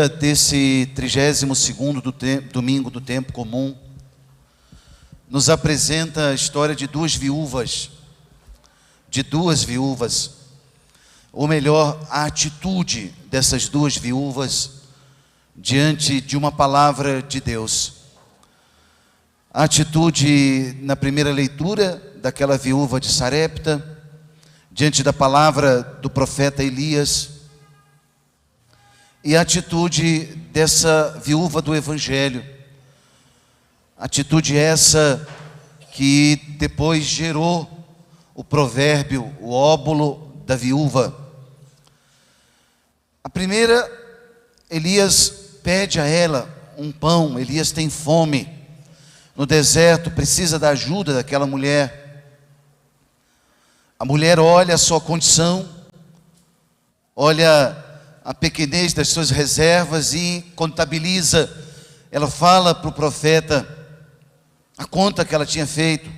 Desse 32º domingo do tempo comum, nos apresenta a história de duas viúvas, ou melhor, a atitude dessas duas viúvas diante de uma palavra de Deus. A atitude na primeira leitura daquela viúva de Sarepta, diante da palavra do profeta Elias, e a atitude dessa viúva do Evangelho, atitude essa que depois gerou o provérbio, o óbolo da viúva. A primeira, Elias pede a ela um pão. Elias tem fome no deserto, precisa da ajuda daquela mulher. A mulher olha a sua condição, olha a pequenez das suas reservas e contabiliza. Ela fala para o profeta a conta que ela tinha feito.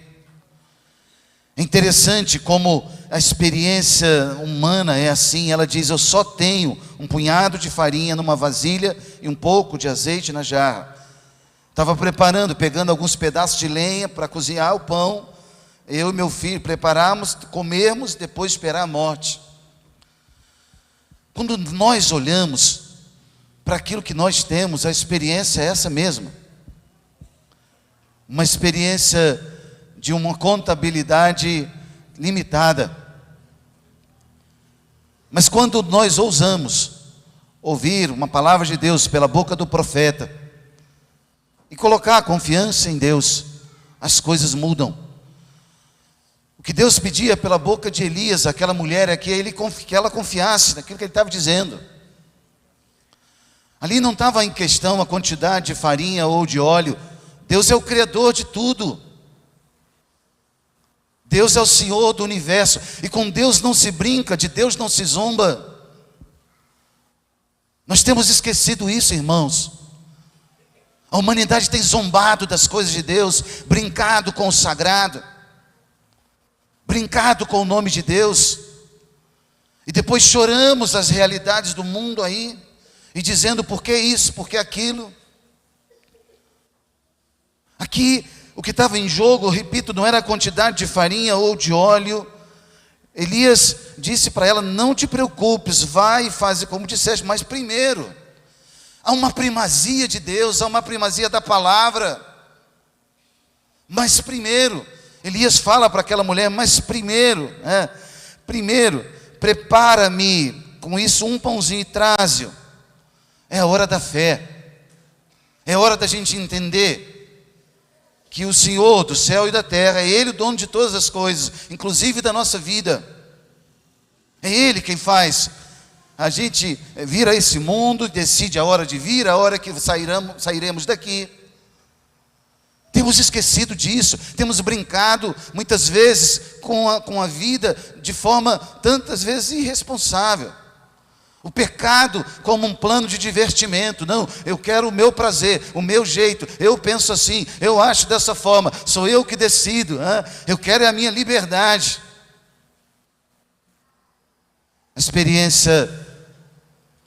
É interessante como a experiência humana é assim. Ela diz: eu só tenho um punhado de farinha numa vasilha e um pouco de azeite na jarra. Estava preparando, pegando alguns pedaços de lenha para cozinhar o pão. Eu e meu filho prepararmos, comermos, depois esperar a morte. Quando nós olhamos para aquilo que nós temos, a experiência é essa mesma. Uma experiência de uma contabilidade limitada. Mas quando nós ousamos ouvir uma palavra de Deus pela boca do profeta e colocar a confiança em Deus, as coisas mudam. O que Deus pedia pela boca de Elias, aquela mulher, é que ela confiasse naquilo que ele estava dizendo. Ali não estava em questão a quantidade de farinha ou de óleo. Deus é o Criador de tudo. Deus é o Senhor do universo. E com Deus não se brinca, de Deus não se zomba. Nós temos esquecido isso, irmãos. A humanidade tem zombado das coisas de Deus, brincado com o sagrado, brincado com o nome de Deus, e depois choramos as realidades do mundo aí, e dizendo: por que isso, por que aquilo? Aqui, o que estava em jogo, eu repito, não era a quantidade de farinha ou de óleo. Elias disse para ela: não te preocupes, vai e faz como disseste, mas primeiro, há uma primazia de Deus, há uma primazia da palavra. Mas primeiro, Elias fala para aquela mulher: mas primeiro, prepara-me com isso um pãozinho e traze-o. É a hora da fé. É hora da gente entender que o Senhor do céu e da terra é Ele o dono de todas as coisas, inclusive da nossa vida. É Ele quem faz a gente vir a esse mundo, decide a hora de vir, a hora que sairemos daqui. Temos esquecido disso, temos brincado muitas vezes com a vida de forma tantas vezes irresponsável. O pecado como um plano de divertimento. Não, eu quero o meu prazer, o meu jeito, eu penso assim, eu acho dessa forma, sou eu que decido, eu quero a minha liberdade. A experiência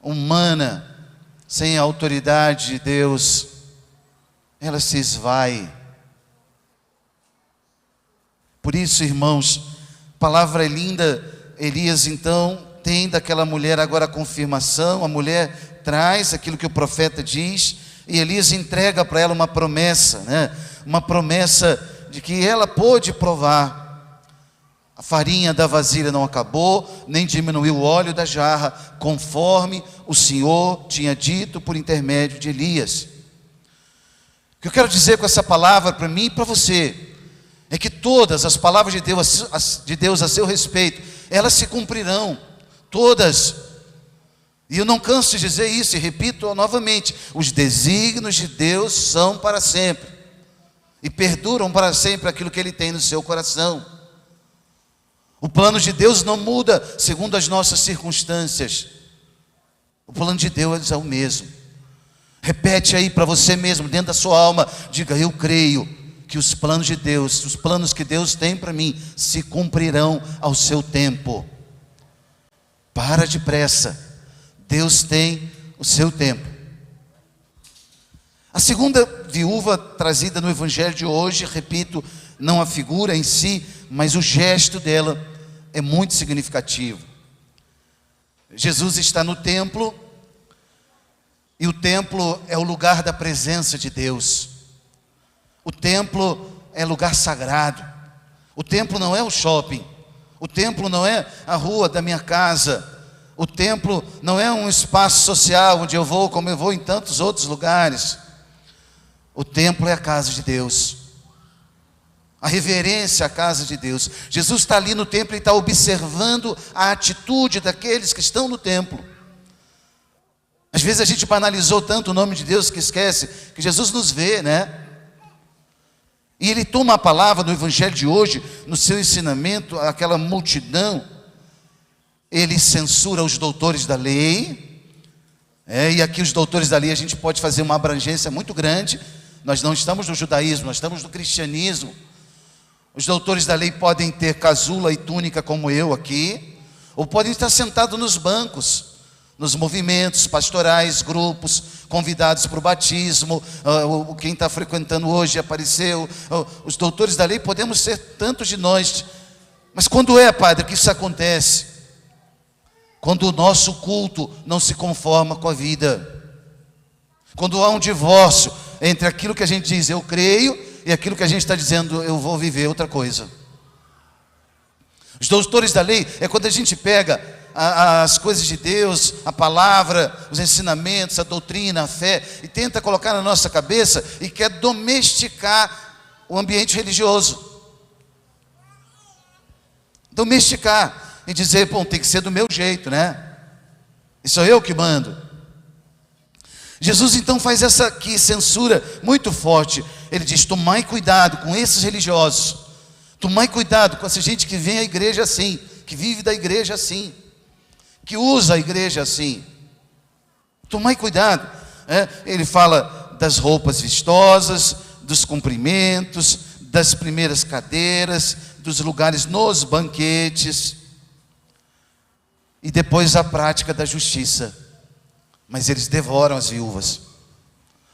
humana, sem a autoridade de Deus, ela se esvai. Por isso, irmãos, a palavra é linda. Elias então tem daquela mulher agora a confirmação. A mulher traz aquilo que o profeta diz, e Elias entrega para ela uma promessa, uma promessa de que ela pôde provar. A farinha da vasilha não acabou, nem diminuiu o óleo da jarra, conforme o Senhor tinha dito por intermédio de Elias. O que eu quero dizer com essa palavra para mim e para você é que todas as palavras de Deus a seu respeito, elas se cumprirão, todas. E eu não canso de dizer isso, e repito novamente: os desígnios de Deus são para sempre, e perduram para sempre aquilo que Ele tem no seu coração. O plano de Deus não muda segundo as nossas circunstâncias. O plano de Deus é o mesmo. Repete aí para você mesmo, dentro da sua alma, diga: eu creio que os planos de Deus, os planos que Deus tem para mim, se cumprirão ao seu tempo. Para depressa, Deus tem o seu tempo. segunda viúva trazida no evangelho de hoje, repito, não a figura em si, mas o gesto dela é muito significativo. Jesus está no templo, e o templo é o lugar da presença de Deus. O templo é lugar sagrado. O templo não é o shopping. O templo não é a rua da minha casa. O templo não é um espaço social onde eu vou, como eu vou em tantos outros lugares. O templo é a casa de Deus. A reverência à casa de Deus. Jesus está ali no templo e está observando a atitude daqueles que estão no templo. Às vezes a gente banalizou tanto o nome de Deus que esquece que Jesus nos vê, né? E ele toma a palavra no evangelho de hoje, no seu ensinamento, aquela multidão, ele censura os doutores da lei, e aqui os doutores da lei a gente pode fazer uma abrangência muito grande. Nós não estamos no judaísmo, nós estamos no cristianismo. Os doutores da lei podem ter casula e túnica como eu aqui, ou podem estar sentados nos bancos, nos movimentos pastorais, grupos, convidados para o batismo, quem está frequentando hoje apareceu, os doutores da lei, podemos ser tantos de nós. Mas quando é, Padre, que isso acontece? Quando o nosso culto não se conforma com a vida. Quando há um divórcio entre aquilo que a gente diz, eu creio, e aquilo que a gente está dizendo, eu vou viver outra coisa. Os doutores da lei é quando a gente pega as coisas de Deus, a palavra, os ensinamentos, a doutrina, a fé, e tenta colocar na nossa cabeça e quer domesticar o ambiente religioso. Domesticar e dizer, bom, tem que ser do meu jeito, né? E sou eu que mando. Jesus então faz essa aqui censura muito forte. Ele diz, tomai cuidado com esses religiosos. Tomai cuidado com essa gente que vem à igreja assim, que vive da igreja assim, que usa a igreja assim. Tomai cuidado. Ele fala das roupas vistosas, dos cumprimentos, das primeiras cadeiras, dos lugares nos banquetes, e depois a prática da justiça. Mas eles devoram as viúvas,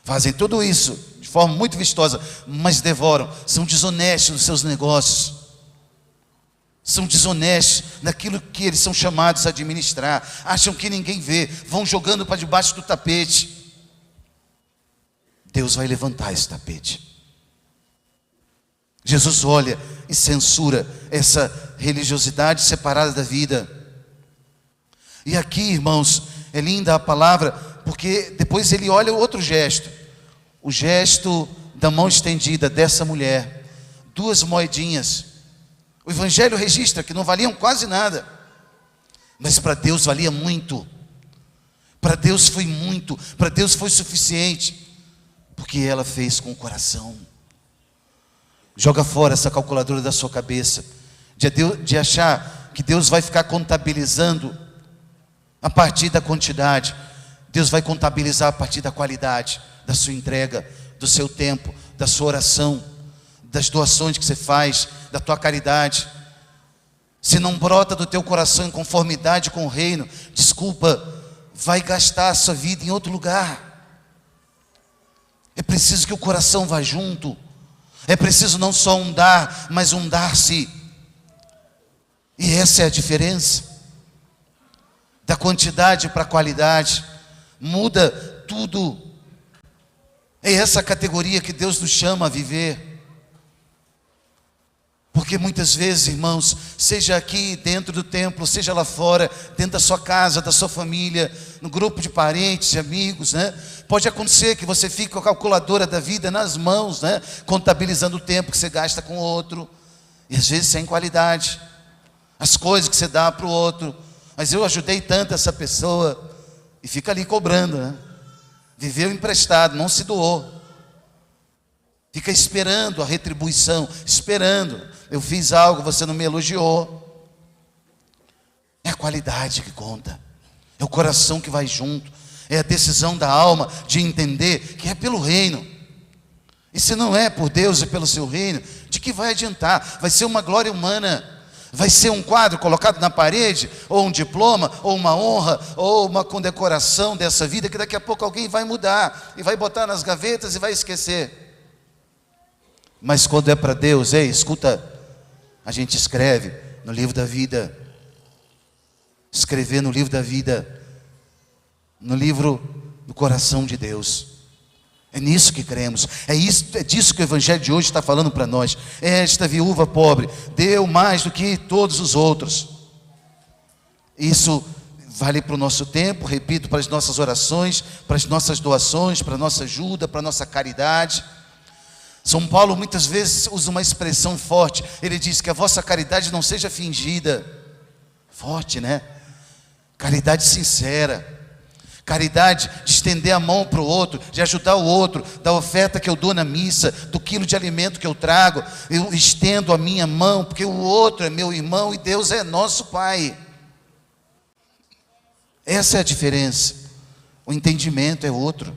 fazem tudo isso de forma muito vistosa, mas devoram, são desonestos nos seus negócios, são desonestos naquilo que eles são chamados a administrar, acham que ninguém vê, vão jogando para debaixo do tapete. Deus vai levantar esse tapete. Jesus olha e censura essa religiosidade separada da vida. E aqui, irmãos, é linda a palavra, porque depois ele olha o outro gesto, o gesto da mão estendida dessa mulher, 2 moedinhas. O evangelho registra que não valiam quase nada, mas para Deus valia muito. Para Deus foi muito, para Deus foi suficiente, porque ela fez com o coração. Joga fora essa calculadora da sua cabeça, de achar que Deus vai ficar contabilizando a partir da quantidade. Deus vai contabilizar a partir da qualidade da sua entrega, do seu tempo, da sua oração, das doações que você faz, da tua caridade. Se não brota do teu coração em conformidade com o reino, desculpa, vai gastar a sua vida em outro lugar. É preciso que o coração vá junto. É preciso não só um dar, mas um dar-se. E essa é a diferença. Da quantidade para a qualidade, muda tudo. É essa categoria que Deus nos chama a viver. Porque muitas vezes, irmãos, seja aqui dentro do templo, seja lá fora, dentro da sua casa, da sua família, no grupo de parentes, de amigos, né? Pode acontecer que você fique com a calculadora da vida nas mãos, né? Contabilizando o tempo que você gasta com o outro, e às vezes sem qualidade, as coisas que você dá para o outro. Mas eu ajudei tanto essa pessoa, e fica ali cobrando, né? Viveu emprestado, não se doou. Fica esperando a retribuição, esperando. Eu fiz algo, você não me elogiou. É a qualidade que conta. É o coração que vai junto. É a decisão da alma de entender que é pelo reino. E se não é por Deus e pelo seu reino, de que vai adiantar? Vai ser uma glória humana. Vai ser um quadro colocado na parede, ou um diploma, ou uma honra, ou uma condecoração dessa vida, que daqui a pouco alguém vai mudar, e vai botar nas gavetas e vai esquecer. Mas quando é para Deus, ei, escuta, a gente escreve no livro da vida. Escrever no livro da vida, no livro do coração de Deus. É nisso que cremos, é disso que o Evangelho de hoje está falando para nós. Esta viúva pobre deu mais do que todos os outros. Isso vale para o nosso tempo, repito, para as nossas orações, para as nossas doações, para a nossa ajuda, para a nossa caridade. São Paulo muitas vezes usa uma expressão forte. Ele diz que a vossa caridade não seja fingida. Forte, né? Caridade sincera. Caridade de estender a mão para o outro, de ajudar o outro, da oferta que eu dou na missa, do quilo de alimento que eu trago, eu estendo a minha mão, porque o outro é meu irmão e Deus é nosso Pai. Essa é a diferença. O entendimento é outro.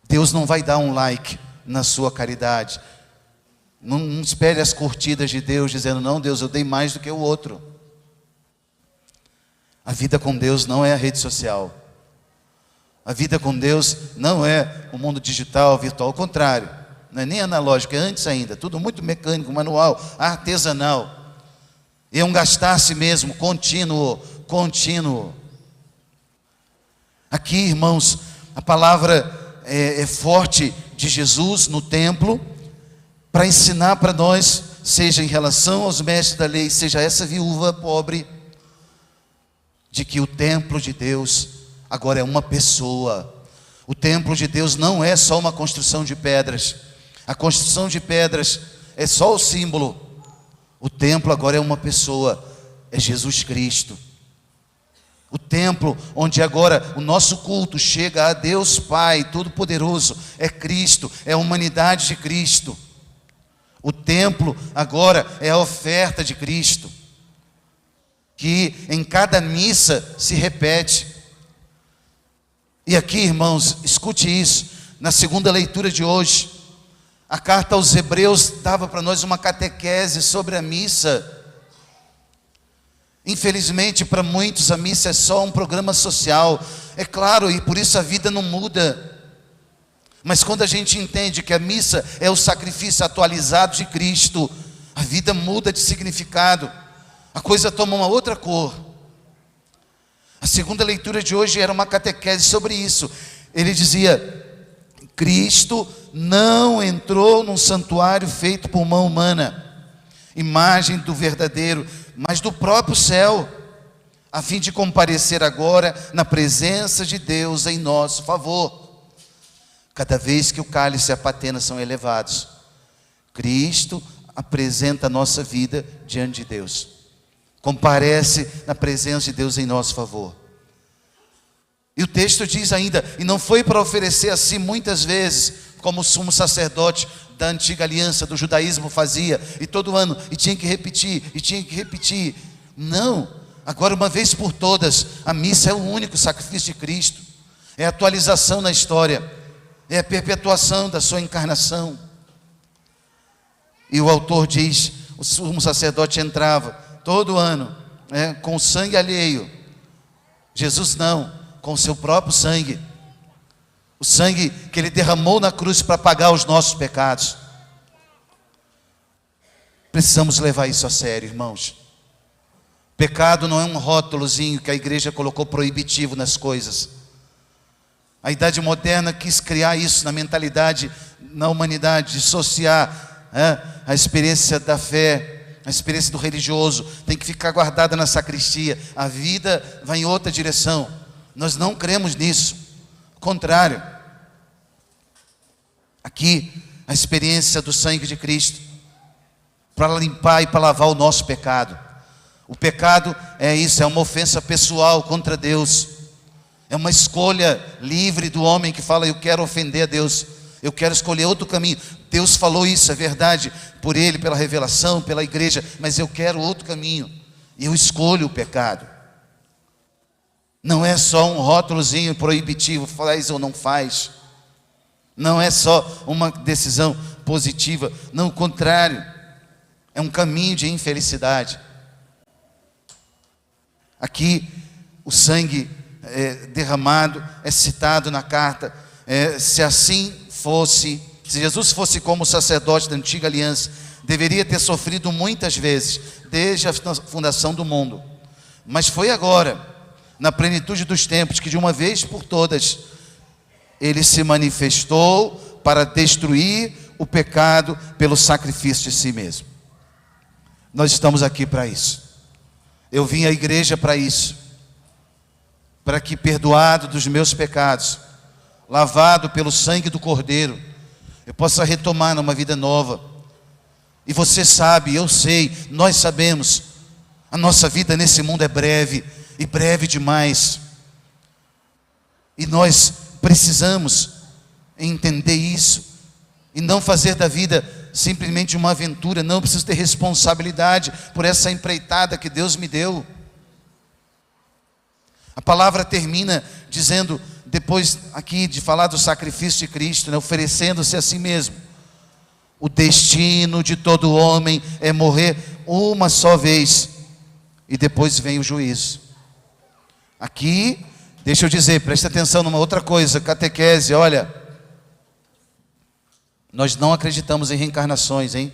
Deus não vai dar um like na sua caridade. Não espere as curtidas de Deus dizendo, não, Deus, eu dei mais do que o outro. A vida com Deus não é a rede social. A vida com Deus não é o mundo digital, virtual. Ao contrário, não é nem analógico, é antes ainda. Tudo muito mecânico, manual, artesanal. É um gastar-se mesmo, contínuo. Aqui, irmãos, a palavra é forte de Jesus no templo, para ensinar para nós, seja em relação aos mestres da lei, seja essa viúva pobre, de que o templo de Deus agora é uma pessoa. O templo de Deus não é só uma construção de pedras. A construção de pedras é só o símbolo. O templo agora é uma pessoa, é Jesus Cristo. O templo onde agora o nosso culto chega a Deus Pai Todo-Poderoso é Cristo, é a humanidade de Cristo. O templo agora é a oferta de Cristo, que em cada missa se repete. E aqui, irmãos, escute isso, na segunda leitura de hoje, a carta aos Hebreus dava para nós uma catequese sobre a missa. Infelizmente, para muitos, a missa é só um programa social, é claro, e por isso a vida não muda. Mas quando a gente entende que a missa é o sacrifício atualizado de Cristo, a vida muda de significado. A coisa toma uma outra cor. A segunda leitura de hoje era uma catequese sobre isso. Ele dizia, Cristo não entrou num santuário feito por mão humana, imagem do verdadeiro, mas do próprio céu, a fim de comparecer agora na presença de Deus em nosso favor. Cada vez que o cálice e a patena são elevados, Cristo apresenta a nossa vida diante de Deus. Comparece na presença de Deus em nosso favor. E o texto diz ainda, e não foi para oferecer a si muitas vezes, como o sumo sacerdote da antiga aliança, do judaísmo fazia, e todo ano, e tinha que repetir. Não, agora uma vez por todas, a missa é o único sacrifício de Cristo, é a atualização na história, é a perpetuação da sua encarnação. E o autor diz, o sumo sacerdote entrava todo ano, com sangue alheio. Jesus não, com o seu próprio sangue. O sangue que Ele derramou na cruz para pagar os nossos pecados. Precisamos levar isso a sério, irmãos. Pecado não é um rótulozinho que a igreja colocou proibitivo nas coisas. A idade moderna quis criar isso na mentalidade, na humanidade, dissociar a experiência da fé, a experiência do religioso, tem que ficar guardada na sacristia. A vida vai em outra direção. Nós não cremos nisso. Ao contrário. Aqui, a experiência do sangue de Cristo, para limpar e para lavar o nosso pecado. O pecado é isso, é uma ofensa pessoal contra Deus. É uma escolha livre do homem que fala, eu quero ofender a Deus. Eu quero escolher outro caminho. Deus falou isso, é verdade, por Ele, pela revelação, pela igreja, mas eu quero outro caminho. E eu escolho o pecado. Não é só um rótulozinho proibitivo, faz ou não faz. Não é só uma decisão positiva, não, o contrário. É um caminho de infelicidade. Aqui, o sangue derramado é citado na carta. Se assim fosse, se Jesus fosse como o sacerdote da antiga aliança, deveria ter sofrido muitas vezes, desde a fundação do mundo. Mas foi agora, na plenitude dos tempos, que de uma vez por todas, Ele se manifestou para destruir o pecado pelo sacrifício de si mesmo. Nós estamos aqui para isso. Eu vim à igreja para isso. Para que, perdoado dos meus pecados, lavado pelo sangue do Cordeiro, eu possa retomar numa vida nova. E você sabe, eu sei, nós sabemos, a nossa vida nesse mundo é breve, e breve demais. E nós precisamos entender isso, e não fazer da vida simplesmente uma aventura. Não, preciso ter responsabilidade por essa empreitada que Deus me deu. A palavra termina dizendo, depois aqui de falar do sacrifício de Cristo, né, oferecendo-se a si mesmo. O destino de todo homem é morrer uma só vez, e depois vem o juízo. Aqui, deixa eu dizer, preste atenção numa outra coisa, catequese, olha, nós não acreditamos em reencarnações, hein?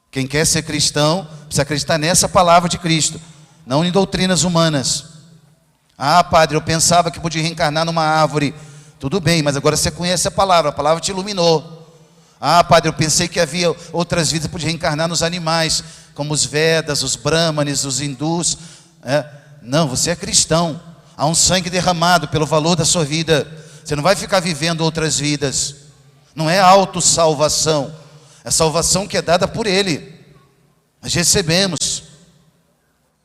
Quem quer ser cristão, precisa acreditar nessa palavra de Cristo, não em doutrinas humanas. Ah, padre, eu pensava que podia reencarnar numa árvore. Tudo bem, mas agora você conhece a palavra te iluminou. Ah, padre, eu pensei que havia outras vidas que podia reencarnar nos animais, como os Vedas, os Brahmanes, os hindus. Não, você é cristão. Há um sangue derramado pelo valor da sua vida. Você não vai ficar vivendo outras vidas. Não é autossalvação. É salvação que é dada por Ele. Nós recebemos.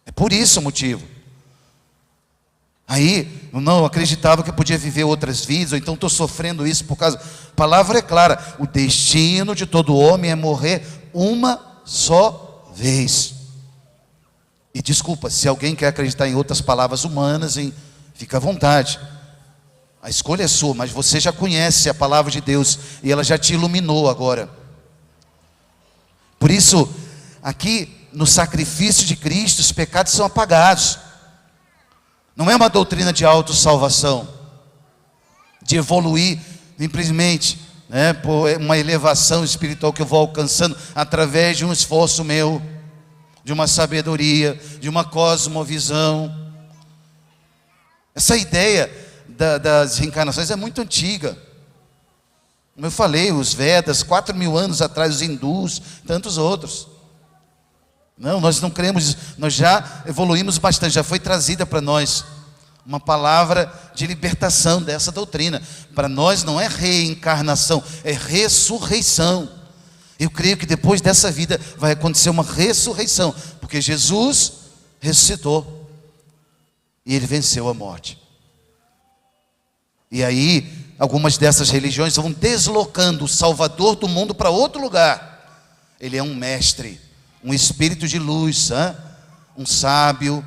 É por isso o motivo. Aí, não acreditava que eu podia viver outras vidas, ou então estou sofrendo isso por causa... A palavra é clara, o destino de todo homem é morrer uma só vez. E desculpa, se alguém quer acreditar em outras palavras humanas, fica à vontade. A escolha é sua, mas você já conhece a palavra de Deus, e ela já te iluminou agora. Por isso, aqui no sacrifício de Cristo, os pecados são apagados. Não é uma doutrina de autossalvação, de evoluir simplesmente, por uma elevação espiritual que eu vou alcançando através de um esforço meu, de uma sabedoria, de uma cosmovisão. Essa ideia das reencarnações é muito antiga. Como eu falei, os Vedas, 4.000 anos atrás, os hindus, tantos outros. Não, nós não cremos nisso. Nós já evoluímos bastante, já foi trazida para nós uma palavra de libertação dessa doutrina. Para nós não é reencarnação, é ressurreição. Eu creio que depois dessa vida vai acontecer uma ressurreição, porque Jesus ressuscitou e Ele venceu a morte. E aí, algumas dessas religiões vão deslocando o Salvador do mundo para outro lugar. Ele é um mestre, um espírito de luz, um sábio,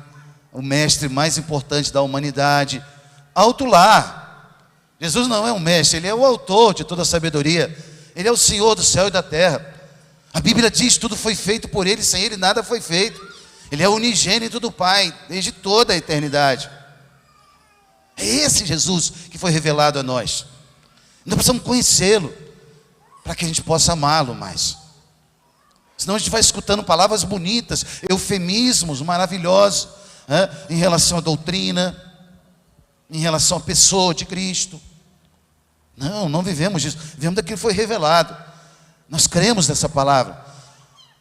o mestre mais importante da humanidade. Alto lá. Jesus não é um mestre, Ele é o autor de toda a sabedoria. Ele é o Senhor do céu e da terra. A Bíblia diz, tudo foi feito por Ele, sem Ele nada foi feito. Ele é o unigênito do Pai, desde toda a eternidade. É esse Jesus que foi revelado a nós. Nós precisamos conhecê-lo, para que a gente possa amá-lo mais. Senão a gente vai escutando palavras bonitas, eufemismos maravilhosos, em relação à doutrina, em relação à pessoa de Cristo. Não vivemos disso, vivemos daquilo que foi revelado. Nós cremos nessa palavra.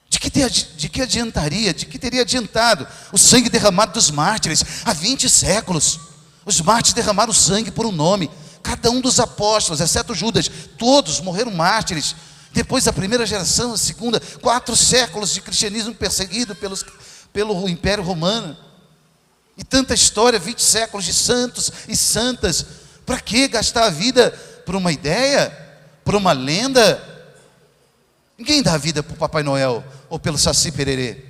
De que adiantaria, de que teria adiantado o sangue derramado dos mártires há 20 séculos? Os mártires derramaram sangue por um nome. Cada um dos apóstolos, exceto Judas, todos morreram mártires. Depois da primeira geração, a segunda, 4 séculos de cristianismo perseguido pelo Império Romano. E tanta história, 20 séculos de santos e santas. Para que gastar a vida por uma ideia, por uma lenda? Ninguém dá a vida para o Papai Noel ou pelo Saci Pererê.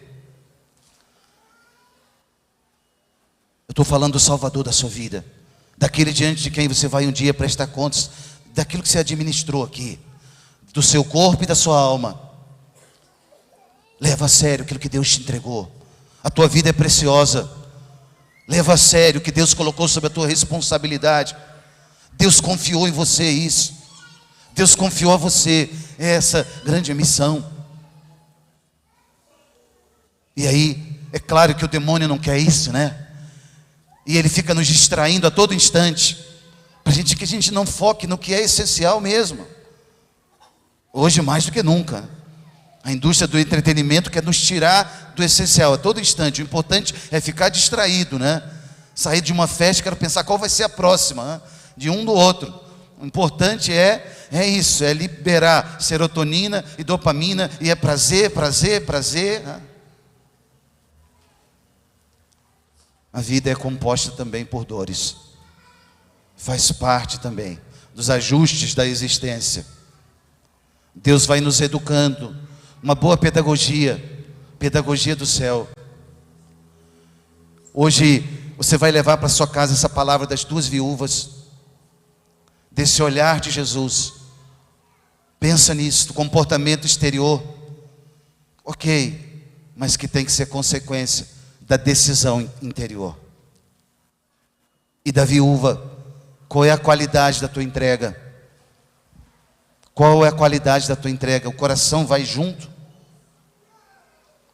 Eu estou falando do Salvador da sua vida, daquele diante de quem você vai um dia prestar contas, daquilo que você administrou aqui, do seu corpo e da sua alma. Leva a sério aquilo que Deus te entregou. A tua vida é preciosa. Leva a sério o que Deus colocou sobre a tua responsabilidade. Deus confiou em você isso. Deus confiou a você essa grande missão. E aí, é claro que o demônio não quer isso, né? E ele fica nos distraindo a todo instante, para que a gente não foque no que é essencial mesmo. Hoje mais do que nunca, a indústria do entretenimento quer nos tirar do essencial a todo instante. O importante é ficar distraído, né? Sair de uma festa, quero pensar qual vai ser a próxima, né? De um do outro. O importante é isso, é liberar serotonina e dopamina, e é prazer, né? A vida é composta também por dores. Faz parte também dos ajustes da existência. Deus vai nos educando. Uma boa pedagogia do céu. Hoje você vai levar para sua casa essa palavra das duas viúvas, desse olhar de Jesus. Pensa nisso, do comportamento exterior. Ok, mas que tem que ser consequência da decisão interior. E da viúva, qual é a qualidade da tua entrega? Qual é a qualidade da tua entrega? O coração vai junto?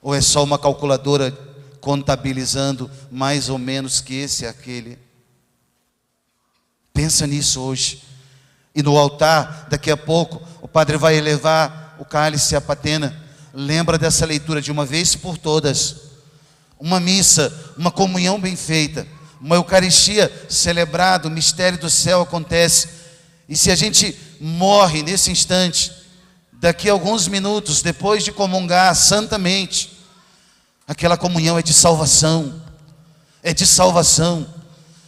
Ou é só uma calculadora contabilizando mais ou menos que esse e aquele? Pensa nisso hoje. E no altar, daqui a pouco, o padre vai elevar o cálice e a patena. Lembra dessa leitura de uma vez por todas. Uma missa, uma comunhão bem feita, uma Eucaristia celebrada, o mistério do céu acontece. E se a gente morre nesse instante, daqui a alguns minutos, depois de comungar santamente, aquela comunhão é de salvação,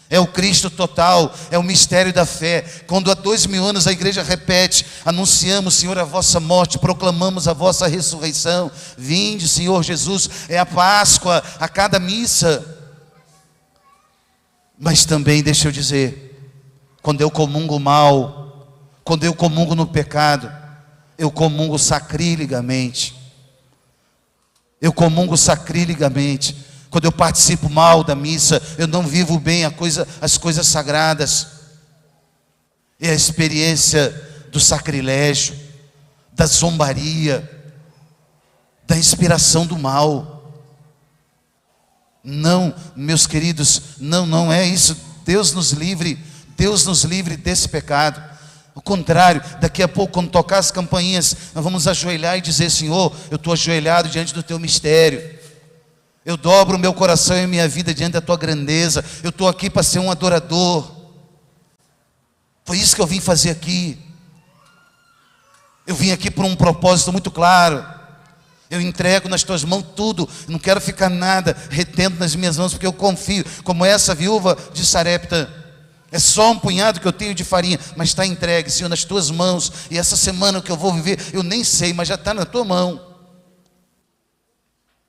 é o Cristo total, é o mistério da fé. Quando há 2000 anos a igreja repete: anunciamos, Senhor, a vossa morte, proclamamos a vossa ressurreição. Vinde, Senhor Jesus. É a Páscoa a cada missa. Mas também, deixa eu dizer, quando eu comungo mal, quando eu comungo no pecado, eu comungo sacrilegamente. Quando eu participo mal da missa, eu não vivo bem as coisas sagradas. É a experiência do sacrilégio, da zombaria, da inspiração do mal. Não, meus queridos, não é isso. Deus nos livre desse pecado. Ao contrário, daqui a pouco, quando tocar as campainhas, nós vamos ajoelhar e dizer: Senhor, eu estou ajoelhado diante do teu mistério. Eu dobro o meu coração e a minha vida diante da tua grandeza. Eu estou aqui para ser um adorador. Foi isso que eu vim fazer aqui. Eu vim aqui por um propósito muito claro. Eu entrego nas tuas mãos tudo. Não quero ficar nada retendo nas minhas mãos, porque eu confio. Como essa viúva de Sarepta. É só um punhado que eu tenho de farinha, mas está entregue, Senhor, nas tuas mãos. E essa semana que eu vou viver, eu nem sei, mas já está na tua mão.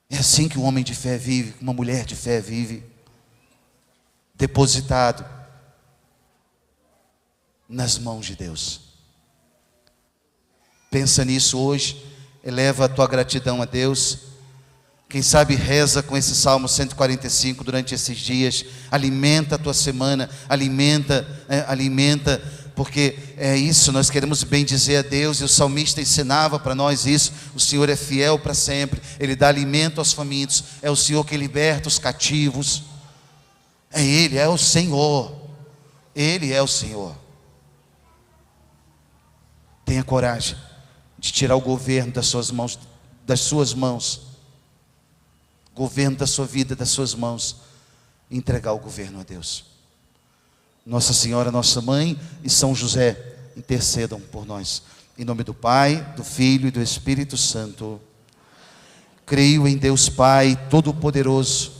É assim que um homem de fé vive, uma mulher de fé vive, depositado nas mãos de Deus. Pensa nisso hoje, eleva a tua gratidão a Deus. Quem sabe reza com esse Salmo 145 durante esses dias. Alimenta a tua semana, alimenta, porque é isso, nós queremos bem dizer a Deus, e o salmista ensinava para nós isso. O Senhor é fiel para sempre, Ele dá alimento aos famintos, é o Senhor que liberta os cativos, é Ele, é o Senhor, Ele é o Senhor. Tenha coragem de tirar o governo das suas mãos, governo da sua vida, das suas mãos, e entregar o governo a Deus. Nossa Senhora, nossa Mãe, e São José, intercedam por nós. Em nome do Pai, do Filho e do Espírito Santo. Creio em Deus Pai Todo-Poderoso,